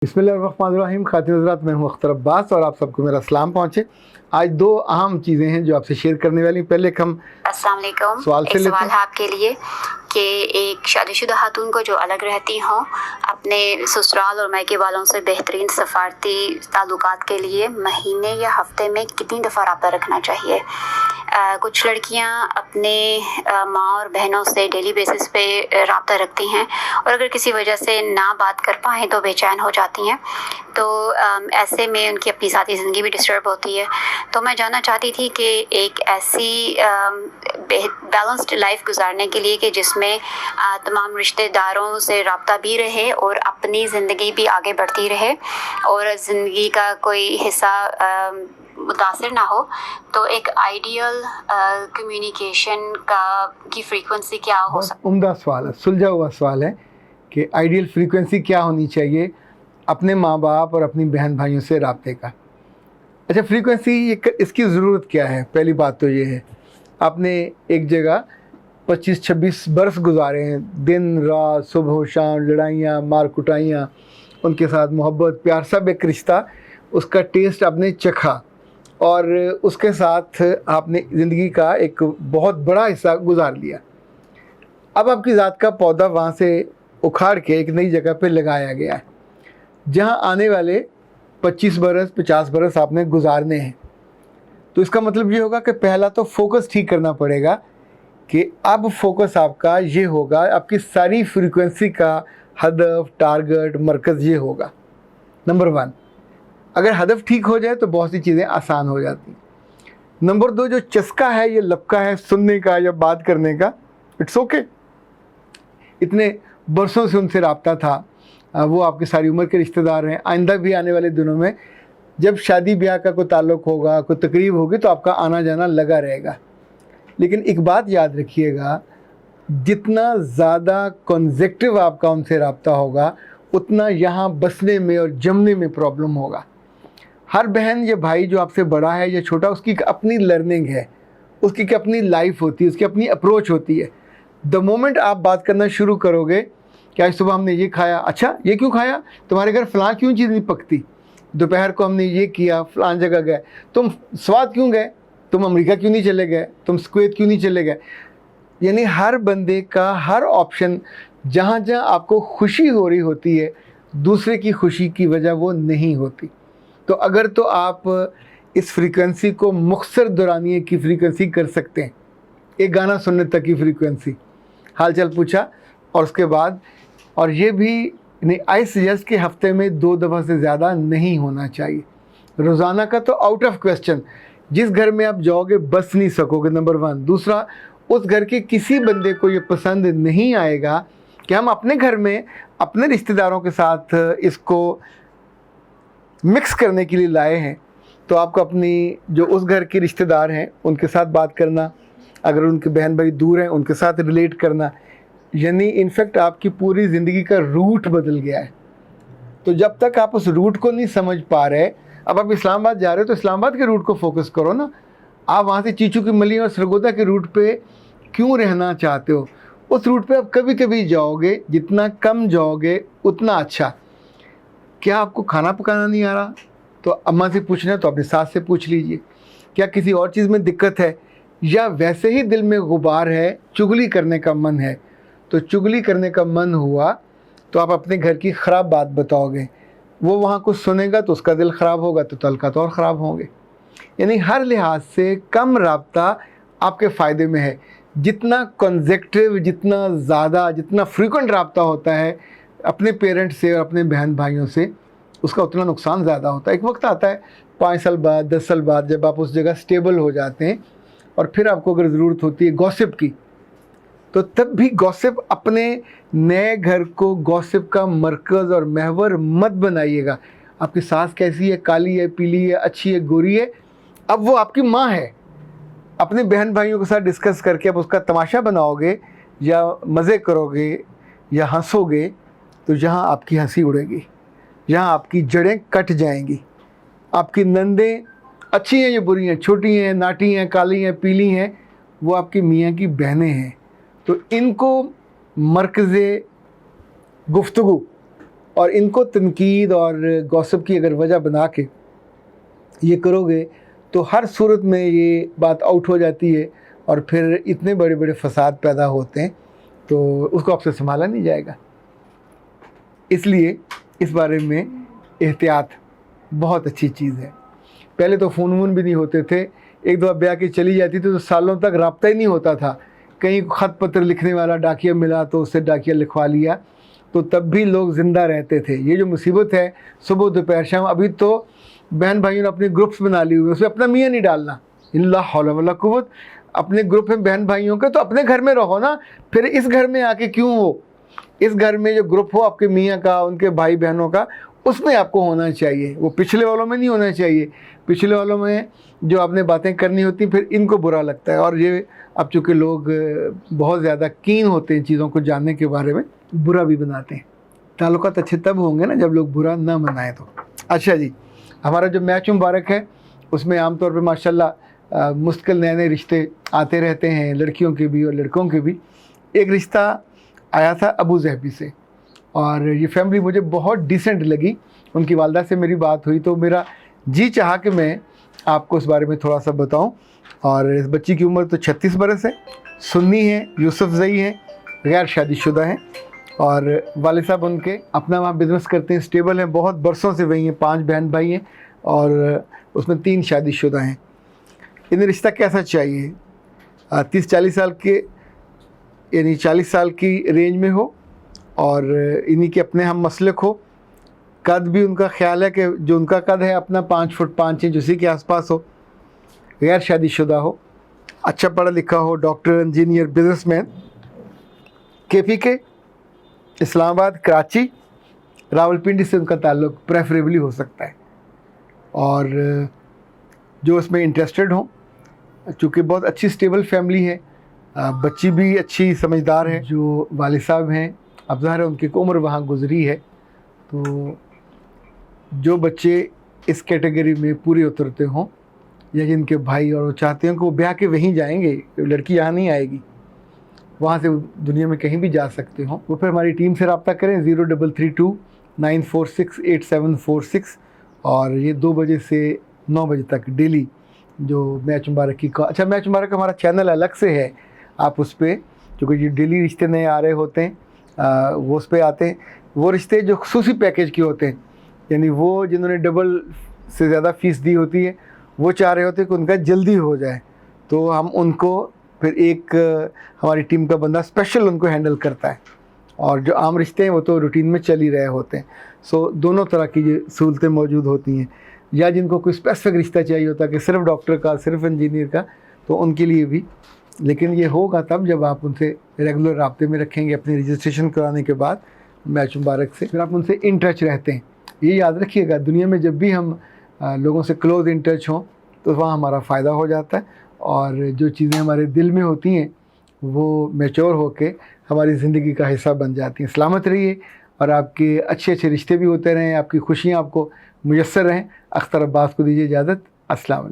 बिस्मिल्लाहिर्रहमानिर्रहीम। खातिन हज़रात, मैं हूं अख्तर अब्बास और आप सबको मेरा सलाम पहुँचे। आज दो अहम चीज़ें हैं जो आपसे शेयर करने वाली। पहले एक हम अस्सलाम वालेकुम। सवाल से एक लेते सवाल हैं। है आपके लिए कि एक शादीशुदा खातून को जो अलग रहती हों, अपने ससुराल और मायके वालों से बेहतरीन सफारती ताल्लुकात के लिए महीने या हफ्ते में कितनी दफ़ा रब्ता रखना चाहिए? कुछ लड़कियां अपने माँ और बहनों से डेली बेसिस पे रब्ता रखती हैं और अगर किसी वजह से ना बात कर पाएँ तो बेचैन हो जाती हैं। तो ऐसे में उनकी अपनी ज़ाती ज़िंदगी भी डिस्टर्ब होती है। तो मैं जानना चाहती थी कि एक ऐसी बैलेंस्ड लाइफ गुजारने के लिए कि जिसमें तमाम रिश्तेदारों से रब्ता भी रहे और अपनी ज़िंदगी भी आगे बढ़ती रहे और ज़िंदगी का कोई हिस्सा मुतासिर ना हो, तो एक आइडियल कम्युनिकेशन की फ्रीक्वेंसी क्या हो सकती है? उम्दा सवाल है, सुलझा हुआ सवाल है कि आइडियल फ्रीक्वेंसी क्या होनी चाहिए अपने माँ बाप और अपनी बहन भाइयों से रब्ते का। अच्छा, फ्रीक्वेंसी इसकी ज़रूरत क्या है? पहली बात तो ये है, आपने एक जगह 25-26 बरस गुजारे हैं, दिन रात सुबह शाम, लड़ाइयाँ मार कुटाइयाँ, उनके साथ मोहब्बत प्यार, सब एक रिश्ता, उसका टेस्ट आपने चखा और उसके साथ आपने ज़िंदगी का एक बहुत बड़ा हिस्सा गुजार लिया। अब आपकी ज़ात का पौधा वहाँ से उखाड़ के एक नई जगह पे लगाया गया है, जहाँ आने वाले 25 बरस 50 बरस आपने गुजारने हैं। तो इसका मतलब ये होगा कि पहला तो फोकस ठीक करना पड़ेगा कि अब फोकस आपका ये होगा, आपकी सारी फ्रीक्वेंसी का हदफ, टारगेट, मरकज़ ये होगा। नंबर 1, अगर हदफ ठीक हो जाए तो बहुत सी चीज़ें आसान हो जाती। नंबर 2, जो चस्का है, ये लपका है सुनने का या बात करने का, इट्स ओके। इतने बरसों से उनसे रब्ता था, वो आपकी सारी उम्र के रिश्तेदार हैं। आइंदा भी आने वाले दिनों में जब शादी ब्याह का कोई ताल्लुक़ होगा, कोई तकरीब होगी, तो आपका आना जाना लगा रहेगा। लेकिन एक बात याद रखिएगा, जितना ज़्यादा कॉन्जेक्टिव आपका उनसे रब्ता होगा, उतना यहाँ बसने में और जमने में प्रॉब्लम होगा। हर बहन या भाई जो आपसे बड़ा है या छोटा, उसकी अपनी लर्निंग है, उसकी अपनी लाइफ होती है, उसकी अपनी अप्रोच होती है। द मोमेंट आप बात करना शुरू करोगे कि आज सुबह हमने ये खाया, अच्छा ये क्यों खाया, तुम्हारे घर फ़लाँ क्यों चीज़ नहीं पकती, दोपहर को हमने ये किया, फ़लाँ जगह गए, तुम स्वाद क्यों गए, तुम अमेरिका क्यों नहीं चले गए, तुम कुवैत क्यों नहीं चले गए। यानी हर बंदे का हर ऑप्शन, जहाँ जहाँ आपको खुशी हो रही होती है, दूसरे की खुशी की वजह वो नहीं होती। तो अगर तो आप इस फ्रीक्वेंसी को मुख्तसर दौरानिए की फ्रीक्वेंसी कर सकते हैं, एक गाना सुनने तक की फ्रीक्वेंसी, हाल चाल पूछा, और उसके बाद, और ये भी नहीं, आई सजेस्ट कि हफ्ते में 2 दफ़ा से ज़्यादा नहीं होना चाहिए। रोज़ाना का तो आउट ऑफ क्वेश्चन, जिस घर में आप जाओगे बस नहीं सकोगे, नंबर 1। दूसरा, उस घर के किसी बंदे को ये पसंद नहीं आएगा कि हम अपने घर में अपने रिश्तेदारों के साथ इसको मिक्स करने के लिए लाए हैं। तो आपको अपनी जो उस घर के रिश्तेदार हैं उनके साथ बात करना, अगर उनके बहन भाई दूर हैं उनके साथ रिलेट करना, यानी इनफैक्ट आपकी पूरी ज़िंदगी का रूट बदल गया है। तो जब तक आप उस रूट को नहीं समझ पा रहे, अब आप इस्लामाबाद जा रहे हो तो इस्लामाबाद के रूट को फोकस करो ना। आप वहाँ से चीचू की मली और सरगोदा के रूट पे क्यों रहना चाहते हो? उस रूट पे आप कभी कभी जाओगे, जितना कम जाओगे उतना अच्छा। क्या आपको खाना पकाना नहीं आ रहा, तो अम्मा से पूछना है तो अपनी सास से पूछ लीजिए। क्या किसी और चीज़ में दिक्कत है, या वैसे ही दिल में गुबार है, चुगली करने का मन है, तो चुगली करने का मन हुआ तो आप अपने घर की ख़राब बात बताओगे, वो वहाँ कुछ सुनेगा तो उसका दिल ख़राब होगा, तो तलका तो और ख़राब होंगे। यानी हर लिहाज से कम रब्ता आपके फ़ायदे में है। जितना कॉन्जेक्टिव, जितना ज़्यादा, जितना फ्रीक्वेंट रब्ता होता है अपने पेरेंट्स से और अपने बहन भाइयों से, उसका उतना नुकसान ज़्यादा होता है। एक वक्त आता है 5 साल बाद, 10 साल बाद, जब आप उस जगह स्टेबल हो जाते हैं और फिर आपको अगर ज़रूरत होती है गॉसिप की, तो तब भी गॉसिप, अपने नए घर को गॉसिप का मरकज़ और महवर मत बनाइएगा। आपकी सास कैसी है, काली है, पीली है, अच्छी है, गोरी है, अब वो आपकी माँ है। अपने बहन भाइयों के साथ डिस्कस करके आप उसका तमाशा बनाओगे या मज़े करोगे या हंसोगे, तो यहाँ आपकी हंसी उड़ेगी, यहाँ आपकी जड़ें कट जाएंगी। आपकी नंदें अच्छी हैं या बुरी हैं, छोटी हैं, नाटी हैं, काली हैं, पीली हैं, वो आपकी मियाँ की बहनें हैं। तो इनको मरकज़े गुफ्तगू اور ان کو تنقید اور گوسپ کی اگر وجہ بنا کے یہ کرو گے تو ہر صورت میں یہ بات آؤٹ ہو جاتی ہے اور پھر اتنے بڑے بڑے فساد پیدا ہوتے ہیں تو اس کو آپ سے سنبھالا نہیں جائے گا. اس لیے اس بارے میں احتیاط بہت اچھی چیز ہے. پہلے تو فون وون بھی نہیں ہوتے تھے, ایک دفعہ بیاہ کے چلی جاتی تھی تو سالوں تک رابطہ ہی نہیں ہوتا تھا. کہیں خط پتر لکھنے والا ڈاکیہ ملا تو اس سے ڈاکیہ لکھوا لیا, تو تب بھی لوگ زندہ رہتے تھے. یہ جو مصیبت ہے صبح دوپہر شام, ابھی تو بہن بھائیوں نے اپنے گروپس بنا لیے ہوئے, اس میں اپنا میاں نہیں ڈالنا. اللہ حول ولا قوت, اپنے گروپ میں بہن بھائیوں کے تو اپنے گھر میں رہو نا, پھر اس گھر میں آ کے کیوں ہو؟ اس گھر میں جو گروپ ہو آپ کے میاں کا, ان کے بھائی بہنوں کا, اس میں آپ کو ہونا چاہیے, وہ پچھلے والوں میں نہیں ہونا چاہیے. پچھلے والوں میں جو آپ نے باتیں کرنی ہوتی پھر ان کو برا لگتا ہے. اور یہ اب چونکہ لوگ بہت زیادہ کین ہوتے ہیں چیزوں کو جاننے کے بارے میں, برا بھی بناتے ہیں. تعلقات اچھے تب ہوں گے نا جب لوگ برا نہ منائیں تو. اچھا جی, ہمارا جو میچ مبارک ہے اس میں عام طور پہ ماشاءاللہ مستقل نئے نئے رشتے آتے رہتے ہیں, لڑکیوں کے بھی اور لڑکوں کے بھی. ایک رشتہ آیا تھا ابو ظہبی سے, اور یہ فیملی مجھے بہت ڈیسنٹ لگی. ان کی والدہ سے میری بات ہوئی تو میرا جی چاہا کہ میں آپ کو اس بارے میں تھوڑا سا بتاؤں. اور اس بچی کی عمر تو 36 برس ہے, سنی ہے, یوسف زئی ہے, غیر شادی شدہ ہیں, اور والد صاحب ان کے اپنا وہاں بزنس کرتے ہیں, اسٹیبل ہیں, بہت برسوں سے وہی ہیں. 5 بہن بھائی ہیں اور اس میں 3 شادی شدہ ہیں. انہیں رشتہ کیسا چاہیے؟ 30-40 سال کے, یعنی 40 سال کی رینج میں ہو, اور انہی کے اپنے ہم مسلک ہو. قد بھی ان کا خیال ہے کہ جو ان کا قد ہے اپنا 5 فٹ 5 انچ اسی کے آس پاس ہو. غیر شادی شدہ ہو, اچھا پڑھا لکھا ہو, doctor, engineer, businessman, KPK, Islamabad, Karachi, Rawalpindi سے ان کا تعلق پریفریبلی ہو سکتا ہے. اور جو اس میں انٹرسٹڈ ہوں, چونکہ بہت اچھی اسٹیبل فیملی ہے, بچی بھی اچھی سمجھدار ہے. جو والد صاحب ہیں اب ظاہر ہے ان کی عمر وہاں گزری ہے, تو جو بچے اس کیٹیگری میں پورے اترتے ہوں یا جن کے بھائی اور وہ چاہتے ہیں کہ وہ بیاہ کے وہیں جائیں گے, لڑکی یہاں نہیں آئے گی, وہاں سے دنیا میں کہیں بھی جا سکتے ہوں, وہ پھر ہماری ٹیم سے رابطہ کریں 033294684746. اور یہ 2 بجے سے 9 بجے تک ڈیلی جو میچ مبارک کی اچھا میچ مبارک ہمارا چینل الگ سے ہے, آپ اس پہ, کیونکہ یہ ڈیلی رشتے نئے آ رہے ہوتے ہیں وہ اس پہ آتے ہیں. وہ رشتے جو خصوصی پیکیج کے ہوتے ہیں, یعنی وہ جنہوں نے ڈبل سے زیادہ فیس دی ہوتی ہے, وہ چاہ رہے ہوتے ہیں کہ ان کا جلدی ہو جائے, تو ہم ان کو پھر ایک ہماری ٹیم کا بندہ اسپیشل ان کو ہینڈل کرتا ہے. اور جو عام رشتے ہیں وہ تو روٹین میں چل ہی رہے ہوتے ہیں. سو دونوں طرح کی یہ سہولتیں موجود ہوتی ہیں. یا جن کو کوئی اسپیسیفک رشتہ چاہیے ہوتا ہے کہ صرف ڈاکٹر کا, صرف انجینئر کا, تو ان کے لیے بھی. لیکن یہ ہوگا تب جب آپ ان سے ریگولر رابطے میں رکھیں گے اپنی رجسٹریشن کرانے کے بعد میچ مبارک سے, پھر آپ ان سے ان ٹچ رہتے ہیں. یہ یاد رکھیے گا, دنیا میں جب بھی ہم لوگوں سے کلوز ان ٹچ ہوں تو وہاں ہمارا فائدہ ہو جاتا ہے, اور جو چیزیں ہمارے دل میں ہوتی ہیں وہ میچور ہو کے ہماری زندگی کا حصہ بن جاتی ہیں. سلامت رہیے اور آپ کے اچھے اچھے رشتے بھی ہوتے رہیں, آپ کی خوشیاں آپ کو میسر رہیں. اختر عباس کو دیجیے اجازت. السلام علیکم.